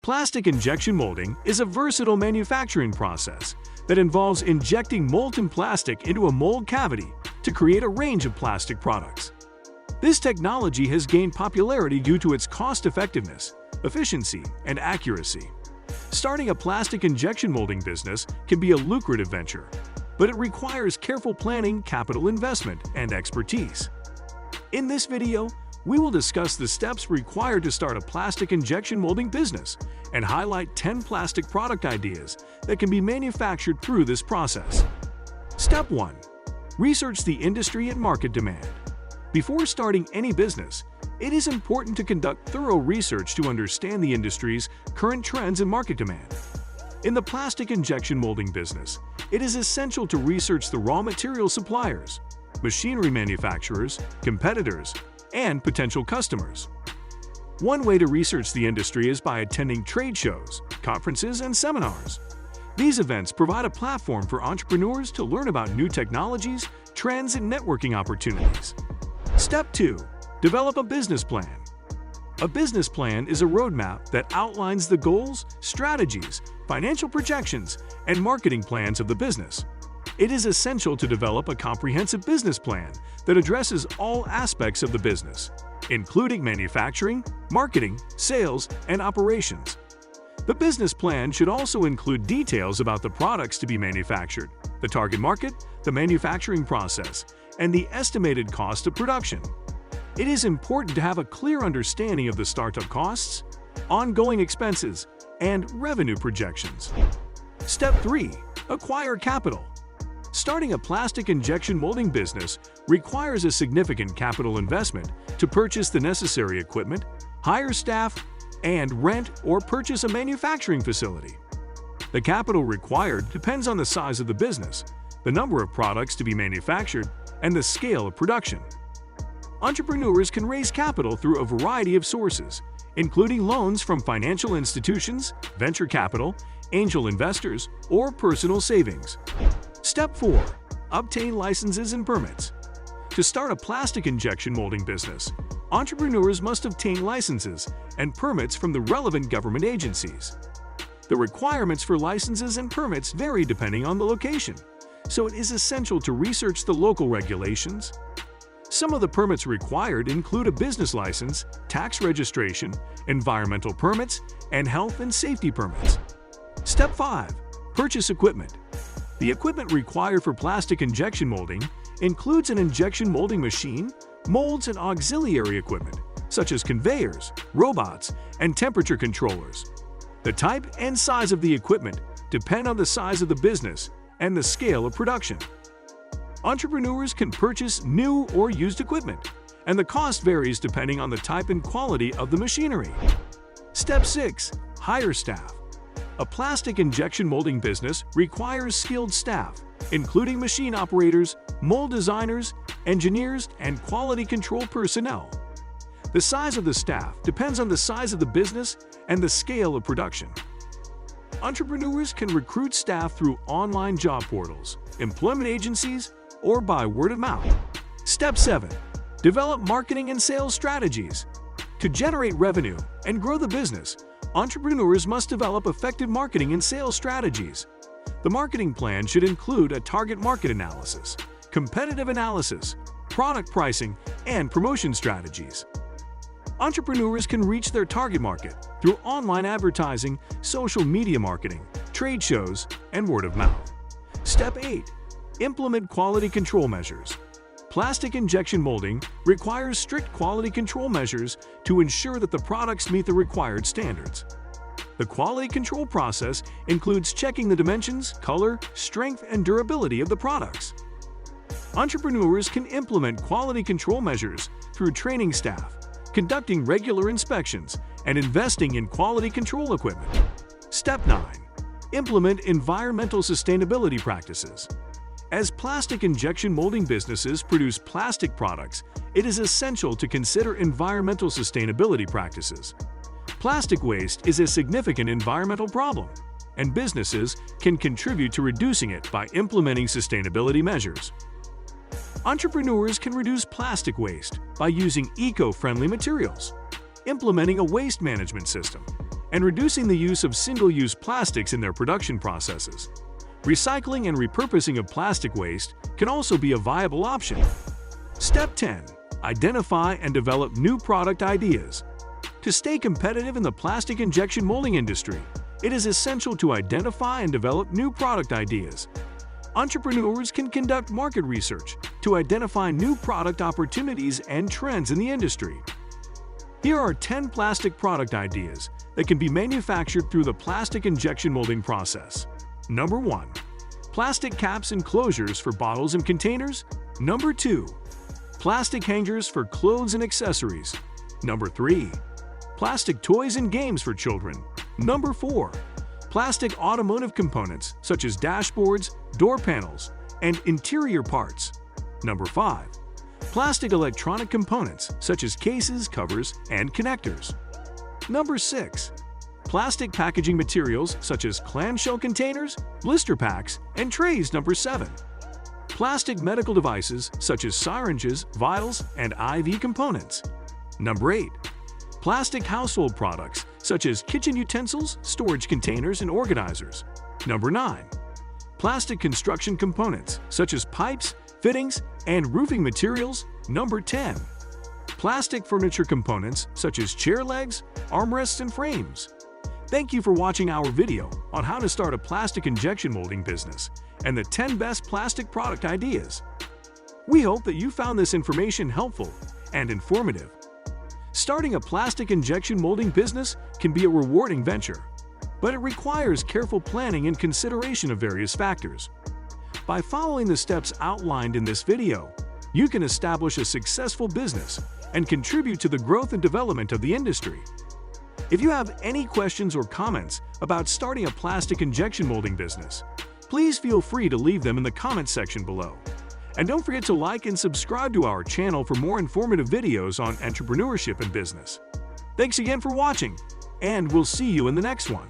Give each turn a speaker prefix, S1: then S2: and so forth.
S1: Plastic injection molding is a versatile manufacturing process that involves injecting molten plastic into a mold cavity to create a range of plastic products. This technology has gained popularity due to its cost-effectiveness, efficiency, and accuracy. Starting a plastic injection molding business can be a lucrative venture, but it requires careful planning, capital investment, and expertise. In this video, we will discuss the steps required to start a plastic injection molding business and highlight 10 plastic product ideas that can be manufactured through this process. Step 1. Research the industry and market demand. Before starting any business, it is important to conduct thorough research to understand the industry's current trends and market demand. In the plastic injection molding business, it is essential to research the raw material suppliers, machinery manufacturers, competitors, and potential customers. One way to research the industry is by attending trade shows, conferences, and seminars. These events provide a platform for entrepreneurs to learn about new technologies, trends, and networking opportunities. Step 2. Develop a business plan. A business plan is a roadmap that outlines the goals, strategies, financial projections, and marketing plans of the business. It is essential to develop a comprehensive business plan that addresses all aspects of the business, including manufacturing, marketing, sales, and operations. The business plan should also include details about the products to be manufactured, the target market, the manufacturing process, and the estimated cost of production. It is important to have a clear understanding of the startup costs, ongoing expenses, and revenue projections. Step 3. Acquire capital. Starting a plastic injection molding business requires a significant capital investment to purchase the necessary equipment, hire staff, and rent or purchase a manufacturing facility. The capital required depends on the size of the business, the number of products to be manufactured, and the scale of production. Entrepreneurs can raise capital through a variety of sources, including loans from financial institutions, venture capital, angel investors, or personal savings. Step 4. Obtain licenses and permits. To start a plastic injection molding business, entrepreneurs must obtain licenses and permits from the relevant government agencies. The requirements for licenses and permits vary depending on the location, so it is essential to research the local regulations. Some of the permits required include a business license, tax registration, environmental permits, and health and safety permits. Step 5. Purchase equipment. The equipment required for plastic injection molding includes an injection molding machine, molds, and auxiliary equipment, such as conveyors, robots, and temperature controllers. The type and size of the equipment depend on the size of the business and the scale of production. Entrepreneurs can purchase new or used equipment, and the cost varies depending on the type and quality of the machinery. Step 6. Hire staff. A plastic injection molding business requires skilled staff, including machine operators, mold designers, engineers, and quality control personnel. The size of the staff depends on the size of the business and the scale of production. Entrepreneurs can recruit staff through online job portals, employment agencies, or by word of mouth. Step 7. Develop marketing and sales strategies. To generate revenue and grow the business, entrepreneurs must develop effective marketing and sales strategies. The marketing plan should include a target market analysis, competitive analysis, product pricing, and promotion strategies. Entrepreneurs can reach their target market through online advertising, social media marketing, trade shows, and word of mouth. Step 8. Implement quality control measures. Plastic injection molding requires strict quality control measures to ensure that the products meet the required standards. The quality control process includes checking the dimensions, color, strength, and durability of the products. Entrepreneurs can implement quality control measures through training staff, conducting regular inspections, and investing in quality control equipment. Step 9. Implement environmental sustainability practices. As plastic injection molding businesses produce plastic products, it is essential to consider environmental sustainability practices. Plastic waste is a significant environmental problem, and businesses can contribute to reducing it by implementing sustainability measures. Entrepreneurs can reduce plastic waste by using eco-friendly materials, implementing a waste management system, and reducing the use of single-use plastics in their production processes. Recycling and repurposing of plastic waste can also be a viable option. Step 10. Identify and develop new product ideas. To stay competitive in the plastic injection molding industry, it is essential to identify and develop new product ideas. Entrepreneurs can conduct market research to identify new product opportunities and trends in the industry. Here are 10 plastic product ideas that can be manufactured through the plastic injection molding process. Number 1. Plastic caps and closures for bottles and containers. Number 2. Plastic hangers for clothes and accessories. Number 3. Plastic toys and games for children. Number 4. Plastic automotive components such as dashboards, door panels, and interior parts. Number 5. Plastic electronic components such as cases, covers, and connectors. Number 6. Plastic packaging materials such as clamshell containers, blister packs, and trays. Number 7. Plastic medical devices such as syringes, vials, and IV components. Number 8. Plastic household products such as kitchen utensils, storage containers, and organizers. Number 9. Plastic construction components such as pipes, fittings, and roofing materials. Number 10. Plastic furniture components such as chair legs, armrests, and frames. Thank you for watching our video on how to start a plastic injection molding business and the 10 best plastic product ideas. We hope that you found this information helpful and informative. Starting a plastic injection molding business can be a rewarding venture, but it requires careful planning and consideration of various factors. By following the steps outlined in this video, you can establish a successful business and contribute to the growth and development of the industry. If you have any questions or comments about starting a plastic injection molding business, please feel free to leave them in the comments section below. And don't forget to like and subscribe to our channel for more informative videos on entrepreneurship and business. Thanks again for watching, and we'll see you in the next one.